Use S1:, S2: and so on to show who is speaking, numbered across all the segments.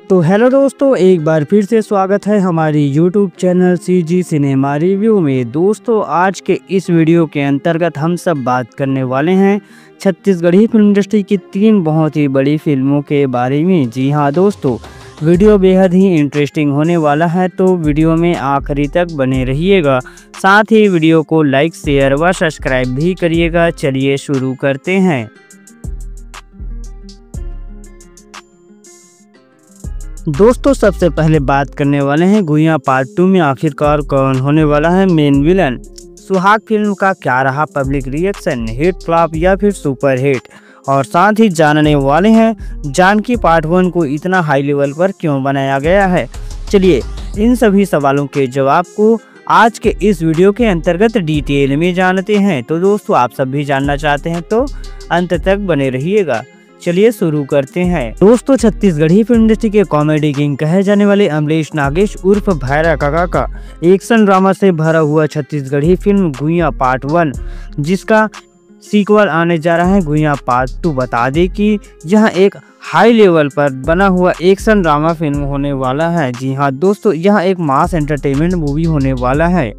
S1: तो हेलो दोस्तों, एक बार फिर से स्वागत है हमारी YouTube channel CG cinema review में। दोस्तों, आज के इस वीडियो के अंतर्गत हम सब बात करने वाले हैं छत्तीसगढ़ी फिल्म इंडस्ट्री की 3 बहुत ही बड़ी फिल्मों के बारे में। जी हाँ दोस्तों, वीडियो बेहद ही इंटरेस्टिंग होने वाला है, तो वीडियो में आखिरी तक बने रहिएगा। साथ ही वीडियो को लाइक, शेयर व सब्सक्राइब भी करिएगा। चलिए शुरू करते हैं। दोस्तों, सबसे पहले बात करने वाले हैं गुइयाँ पार्ट 2 में आखिरकार कौन होने वाला है मेन विलन। सुहाग फिल्म का क्या रहा पब्लिक रिएक्शन, हिट, फ्लॉप या फिर सुपर हिट। और साथ ही जानने वाले हैं जानकी पार्ट 1 को इतना हाई लेवल पर क्यों बनाया गया है। चलिए इन सभी सवालों के जवाब को आज के इस वीडियो के अंतर्गत डिटेल में जानते हैं। तो दोस्तों, आप सब भी जानना चाहते हैं तो अंत तक बने रहिएगा। चलिए शुरू करते हैं। दोस्तों, छत्तीसगढ़ी फिल्म इंडस्ट्री के कॉमेडी किंग कहे जाने वाले अमलेश नागेश उर्फ भैरा काका का एक्शन ड्रामा से भरा हुआ छत्तीसगढ़ी फिल्म गुइयाँ पार्ट 1, जिसका सीक्वल आने जा रहा है गुइयाँ पार्ट 2। बता दें कि यह एक हाई लेवल पर बना हुआ एक्शन ड्रामा फिल्म होने वाला है। जी हाँ दोस्तों, यह एक मास एंटरटेनमेंट मूवी होने वाला है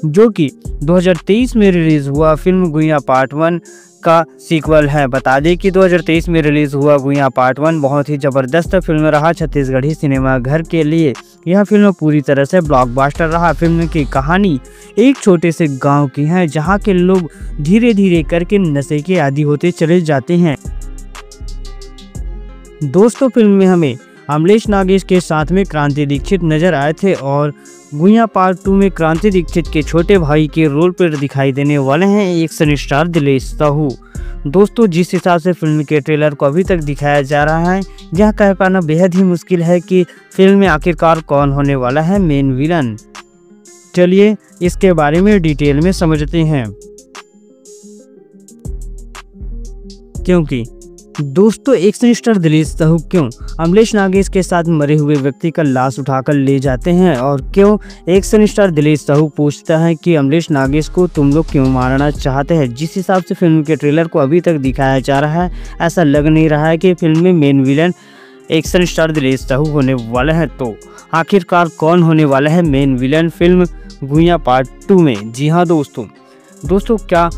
S1: जो कि 2023 में रिलीज हुआ फिल्म गुइयाँ पार्ट 1 का सीक्वल है। बता दें कि 2023 में रिलीज हुआ गुइयाँ पार्ट 1 बहुत ही जबरदस्त फिल्म रहा छत्तीसगढ़ी सिनेमा घर के लिए। यह फिल्म पूरी तरह से ब्लॉकबस्टर रहा। फिल्म की कहानी एक छोटे से गांव की है जहां के लोग धीरे धीरे करके नशे के आदी होते चले जाते हैं। दोस्तों, फिल्म में हमें अमलेश नागेश के साथ में क्रांति दीक्षित नजर आए थे और गुइयाँ पार्ट 2 में क्रांति दीक्षित के छोटे भाई के रोल पर दिखाई देने वाले हैं एक्शन स्टार दिलेश साहू। दोस्तों, जिस हिसाब से फिल्म के ट्रेलर को अभी तक दिखाया जा रहा है, यह कह पाना बेहद ही मुश्किल है कि फिल्म में आखिरकार कौन होने वाला है मेन विलन। चलिए इसके बारे में डिटेल में समझते हैं। क्योंकि दोस्तों, एक्शन स्टार दिलेश साहू क्यों अमलेश नागेश के साथ मरे हुए व्यक्ति का लाश उठाकर ले जाते हैं, और क्यों एक्शन स्टार दिलेश साहू पूछता है कि अमलेश नागेश को तुम लोग क्यों मारना चाहते हैं। जिस हिसाब से फिल्म के ट्रेलर को अभी तक दिखाया जा रहा है, ऐसा लग नहीं रहा है कि फिल्म में main villain action star Dilesh Sahu होने वाला है। तो आखिरकार कौन होने वाला है मेन विलन फिल्म गुइयाँ पार्ट 2 में। जी हाँ दोस्तों, क्या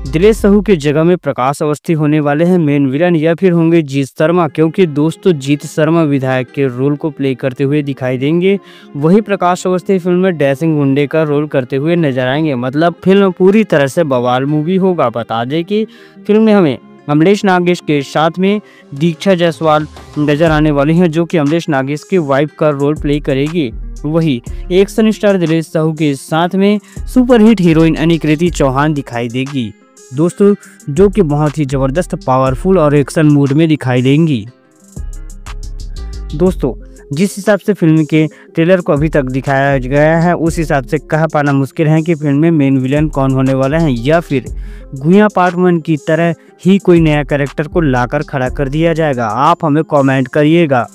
S1: दिलेश साहू की जगह में प्रकाश अवस्थी होने वाले हैं मेन विलन, या फिर होंगे जीत शर्मा। क्योंकि दोस्तों, जीत शर्मा विधायक के रोल को प्ले करते हुए दिखाई देंगे, वही प्रकाश अवस्थी फिल्म में डैशिंग गुंडे का रोल करते हुए नजर आएंगे। मतलब फिल्म पूरी तरह से बवाल मूवी होगा। बता दें कि फिल्म में हमें अमलेश नागेश के साथ में दीक्षा जायसवाल नजर आने वाली हैं, जो कि अमलेश नागेश की वाइफ का रोल प्ले करेगी। वही एक्शन स्टार दिलेश साहू के साथ में सुपरहिट हीरोइन अनिकृति चौहान दिखाई देगी दोस्तों, जो कि बहुत ही जबरदस्त, पावरफुल और एक्शन मूड में दिखाई देंगी। दोस्तों, जिस हिसाब से फिल्म के ट्रेलर को अभी तक दिखाया गया है, उस हिसाब से कह पाना मुश्किल है कि फिल्म में मेन विलन कौन होने वाला है, या फिर गुइयाँ पार्ट 1 की तरह ही कोई नया कैरेक्टर को लाकर खड़ा कर दिया जाएगा। आप हमें कमेंट करिएगा।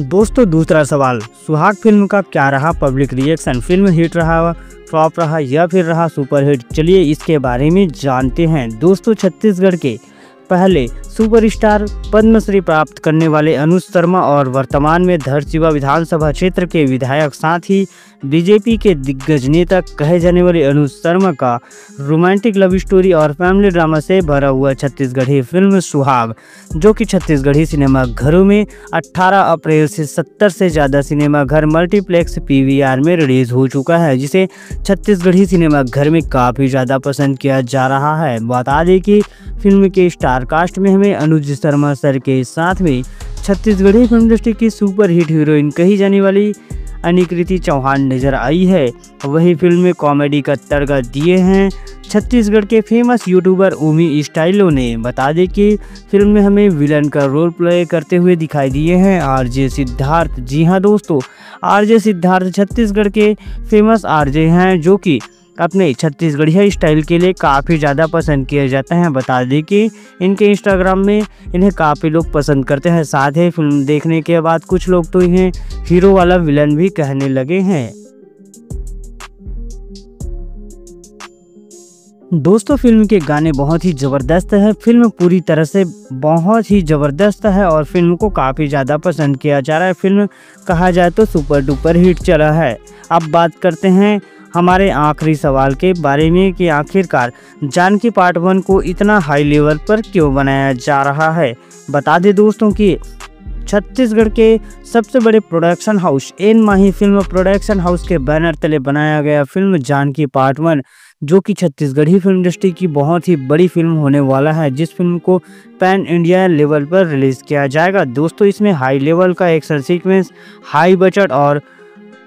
S1: दोस्तों, दूसरा सवाल, सुहाग फिल्म का क्या रहा पब्लिक रिएक्शन। फिल्म हिट रहा, फ्लॉप रहा या फिर रहा सुपर हिट। चलिए इसके बारे में जानते हैं। दोस्तों, छत्तीसगढ़ के पहले सुपरस्टार पद्मश्री प्राप्त करने वाले अनुज शर्मा और वर्तमान में धरसींवा विधानसभा क्षेत्र के विधायक, साथ ही बीजेपी के दिग्गज नेता कहे जाने वाले अनुज शर्मा का रोमांटिक लव स्टोरी और फैमिली ड्रामा से भरा हुआ छत्तीसगढ़ी फिल्म सुहाग, जो कि छत्तीसगढ़ी सिनेमा घरों में 18 अप्रैल से 70 से ज़्यादा सिनेमा घर मल्टीप्लेक्स PVR में रिलीज हो चुका है, जिसे छत्तीसगढ़ी सिनेमा घर में काफ़ी ज़्यादा पसंद किया जा रहा है। बता दें कि फिल्म के स्टार कास्ट में हमें अनुज शर्मा सर के साथ में छत्तीसगढ़ी फिल्म इंडस्ट्री की सुपर हिट हीरोइन कही जाने वाली अनिकृति चौहान नजर आई है। वही फिल्म में कॉमेडी का तड़का दिए हैं छत्तीसगढ़ के फेमस यूट्यूबर ओमी स्टाइलो ने। बता दें कि फिल्म में हमें विलन का रोल प्ले करते हुए दिखाई दिए हैं RJ सिद्धार्थ। जी हाँ दोस्तों, RJ सिद्धार्थ छत्तीसगढ़ के फेमस RJ हैं, जो कि अपने छत्तीसगढ़िया स्टाइल के लिए काफ़ी ज़्यादा पसंद किए जाते हैं। बता दें कि इनके इंस्टाग्राम में इन्हें काफ़ी लोग पसंद करते हैं। साथ ही फिल्म देखने के बाद कुछ लोग तो इन्हें हीरो वाला विलन भी कहने लगे हैं। दोस्तों फिल्म के गाने बहुत ही ज़बरदस्त है। फिल्म पूरी तरह से बहुत ही ज़बरदस्त है और फिल्म को काफ़ी ज़्यादा पसंद किया जा रहा है। फिल्म कहा जाए तो सुपर डुपर हिट चला है। अब बात करते हैं हमारे आखिरी सवाल के बारे में कि आखिरकार जानकी पार्ट 1 को इतना हाई लेवल पर क्यों बनाया जा रहा है। बता दें दोस्तों कि छत्तीसगढ़ के सबसे बड़े प्रोडक्शन हाउस एन माही फिल्म प्रोडक्शन हाउस के बैनर तले बनाया गया फिल्म जानकी पार्ट 1, जो कि छत्तीसगढ़ी फिल्म इंडस्ट्री की बहुत ही बड़ी फिल्म होने वाला है, जिस फिल्म को पैन इंडिया लेवल पर रिलीज किया जाएगा। दोस्तों इसमें हाई लेवल का एक्शन सीक्वेंस, हाई बजट और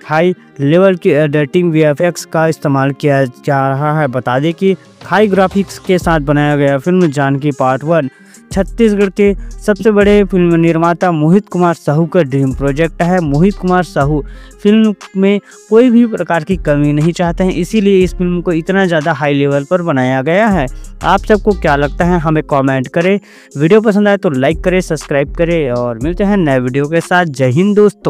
S1: हाई लेवल की एडिटिंग वीएफएक्स का इस्तेमाल किया जा रहा है। बता दें कि हाई ग्राफिक्स के साथ बनाया गया फिल्म जानकी पार्ट 1 छत्तीसगढ़ के सबसे बड़े फिल्म निर्माता मोहित कुमार साहू का ड्रीम प्रोजेक्ट है। मोहित कुमार साहू फिल्म में कोई भी प्रकार की कमी नहीं चाहते हैं, इसीलिए इस फिल्म को इतना ज़्यादा हाई लेवल पर बनाया गया है। आप सबको क्या लगता है हमें कमेंट करें। वीडियो पसंद आए तो लाइक करें, सब्सक्राइब करें और मिलते हैं नए वीडियो के साथ। जय हिंद दोस्तों।